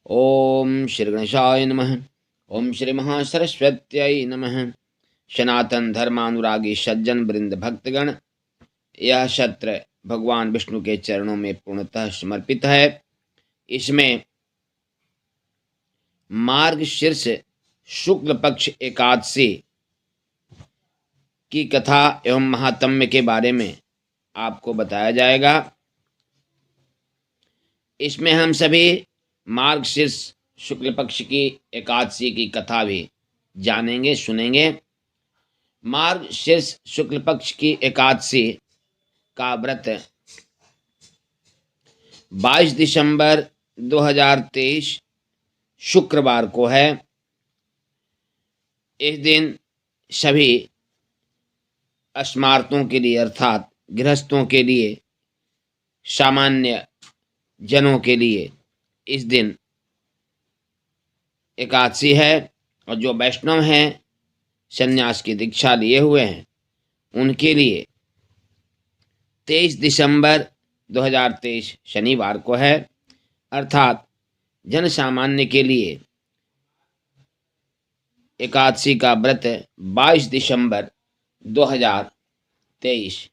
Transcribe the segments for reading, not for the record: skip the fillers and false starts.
ओम श्री गणेशाय नमः। ओम श्री महासरस्वत्यै नमः। सनातन धर्मानुरागी सज्जन वृंद भक्तगण, यह सत्र भगवान विष्णु के चरणों में पूर्णतः समर्पित है। इसमें मार्गशीर्ष शुक्ल पक्ष एकादशी की कथा एवं महात्म्य के बारे में आपको बताया जाएगा। इसमें हम सभी मार्गशीर्ष शुक्ल पक्ष की एकादशी की कथा भी जानेंगे, सुनेंगे। मार्गशीर्ष शुक्ल पक्ष की एकादशी का व्रत 22 दिसंबर 2023 शुक्रवार को है। इस दिन सभी अस्मार्तों के लिए अर्थात गृहस्थों के लिए, सामान्य जनों के लिए इस दिन एकादशी है। और जो वैष्णव हैं, संन्यास की दीक्षा लिए हुए हैं, उनके लिए 23 दिसंबर 2023 शनिवार को है। अर्थात जन सामान्य के लिए एकादशी का व्रत 22 दिसंबर 2023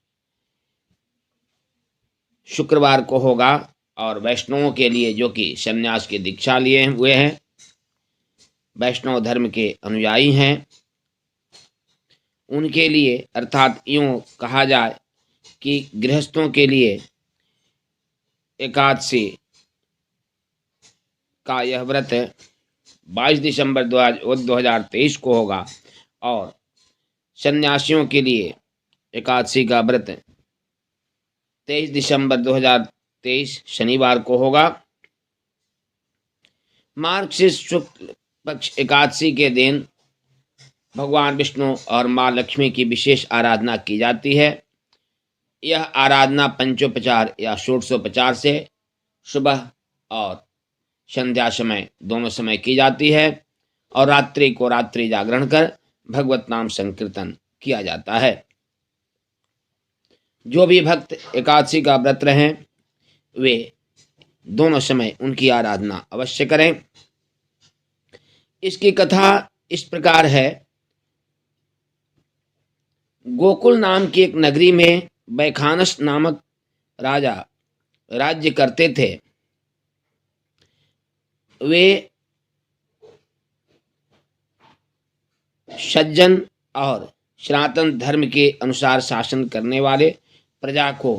शुक्रवार को होगा। और वैष्णवों के लिए, जो कि संन्यास की दीक्षा लिए हुए हैं, वैष्णव धर्म के अनुयायी हैं, उनके लिए अर्थात यूँ कहा जाए कि गृहस्थों के लिए एकादशी का यह व्रत 22 दिसंबर 2023 को होगा। और सन्यासियों के लिए एकादशी का व्रत 23 दिसंबर 2023 शनिवार को होगा। मार्गशीर्ष शुक्ल पक्ष एकादशी के दिन भगवान विष्णु और माँ लक्ष्मी की विशेष आराधना की जाती है। यह आराधना पंचोपचार या षोडशोपचार से सुबह और संध्या समय दोनों समय की जाती है। और रात्रि को रात्रि जागरण कर भगवत नाम संकीर्तन किया जाता है। जो भी भक्त एकादशी का व्रत रहें, वे दोनों समय उनकी आराधना अवश्य करें। इसकी कथा इस प्रकार है। गोकुल नाम की एक नगरी में बैखानस नामक राजा राज्य करते थे। वे सज्जन और सनातन धर्म के अनुसार शासन करने वाले, प्रजा को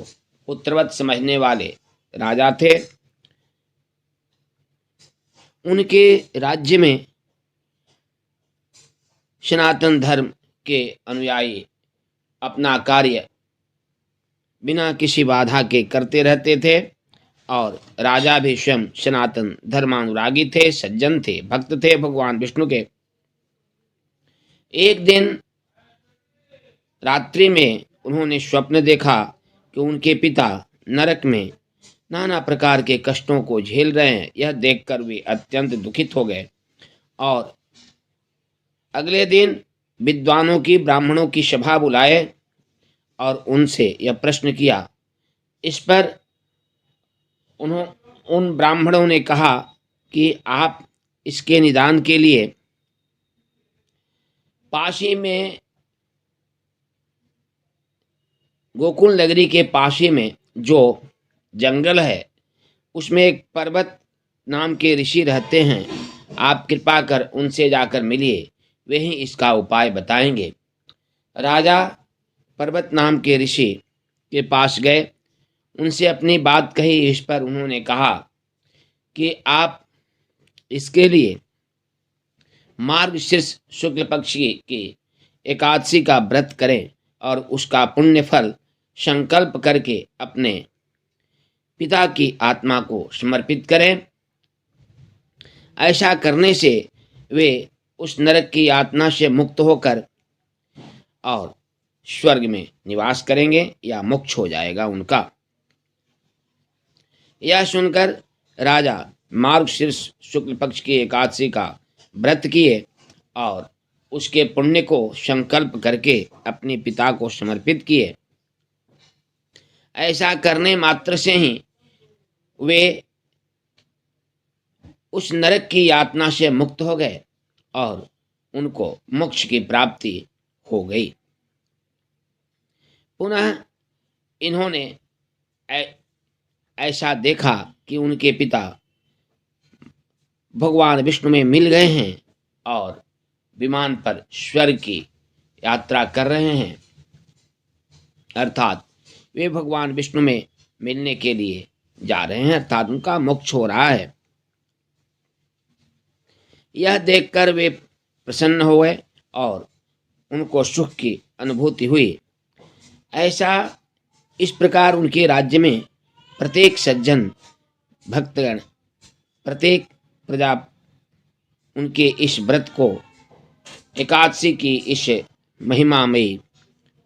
पुत्रवत समझने वाले राजा थे। उनके राज्य में सनातन धर्म के अनुयायी अपना कार्य बिना किसी बाधा के करते रहते थे। और राजा भी स्वयं सनातन धर्मानुरागी थे, सज्जन थे, भक्त थे भगवान विष्णु के। एक दिन रात्रि में उन्होंने स्वप्न देखा कि उनके पिता नरक में नाना प्रकार के कष्टों को झेल रहे हैं। यह देखकर वे अत्यंत दुखित हो गए और अगले दिन विद्वानों की, ब्राह्मणों की सभा बुलाए और उनसे यह प्रश्न किया। इस पर उन ब्राह्मणों ने कहा कि आप इसके निदान के लिए पाशी में, गोकुल नगरी के पाशी में जो जंगल है, उसमें एक पर्वत नाम के ऋषि रहते हैं। आप कृपा कर उनसे जाकर मिलिए, वे ही इसका उपाय बताएंगे। राजा पर्वत नाम के ऋषि के पास गए, उनसे अपनी बात कही। इस पर उन्होंने कहा कि आप इसके लिए मार्गशीर्ष शुक्ल पक्ष की एकादशी का व्रत करें और उसका पुण्य फल संकल्प करके अपने पिता की आत्मा को समर्पित करें। ऐसा करने से वे उस नरक की यातना से मुक्त होकर और स्वर्ग में निवास करेंगे या मोक्ष हो जाएगा उनका। यह सुनकर राजा मार्गशीर्ष शुक्ल पक्ष की एकादशी का व्रत किए और उसके पुण्य को संकल्प करके अपने पिता को समर्पित किए। ऐसा करने मात्र से ही वे उस नरक की यातना से मुक्त हो गए और उनको मोक्ष की प्राप्ति हो गई। पुनः इन्होंने ऐसा देखा कि उनके पिता भगवान विष्णु में मिल गए हैं और विमान पर स्वर्ग की यात्रा कर रहे हैं, अर्थात वे भगवान विष्णु में मिलने के लिए जा रहे हैं, अर्थात उनका मोक्ष हो रहा है। यह देखकर वे प्रसन्न हो गए और उनको सुख की अनुभूति हुई। ऐसा इस प्रकार उनके राज्य में प्रत्येक सज्जन भक्तगण, प्रत्येक प्रजा उनके इस व्रत को, एकादशी की इस महिमामयी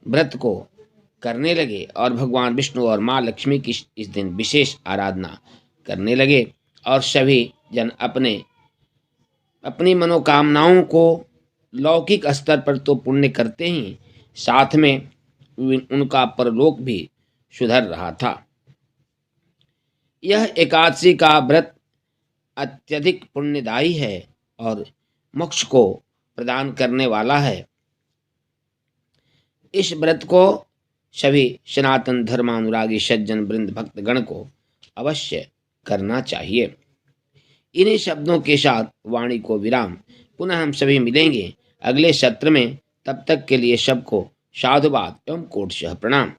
व्रत को करने लगे और भगवान विष्णु और माँ लक्ष्मी की इस दिन विशेष आराधना करने लगे। और सभी जन अपनी मनोकामनाओं को लौकिक स्तर पर तो पुण्य करते ही, साथ में उनका परलोक भी सुधर रहा था। यह एकादशी का व्रत अत्यधिक पुण्यदायी है और मोक्ष को प्रदान करने वाला है। इस व्रत को सभी सनातन धर्मानुरागी सज्जन वृंद भक्तगण को अवश्य करना चाहिए। इन्हीं शब्दों के साथ वाणी को विराम। पुनः हम सभी मिलेंगे अगले सत्र में। तब तक के लिए सबको साधुवाद एवं कोटशः प्रणाम।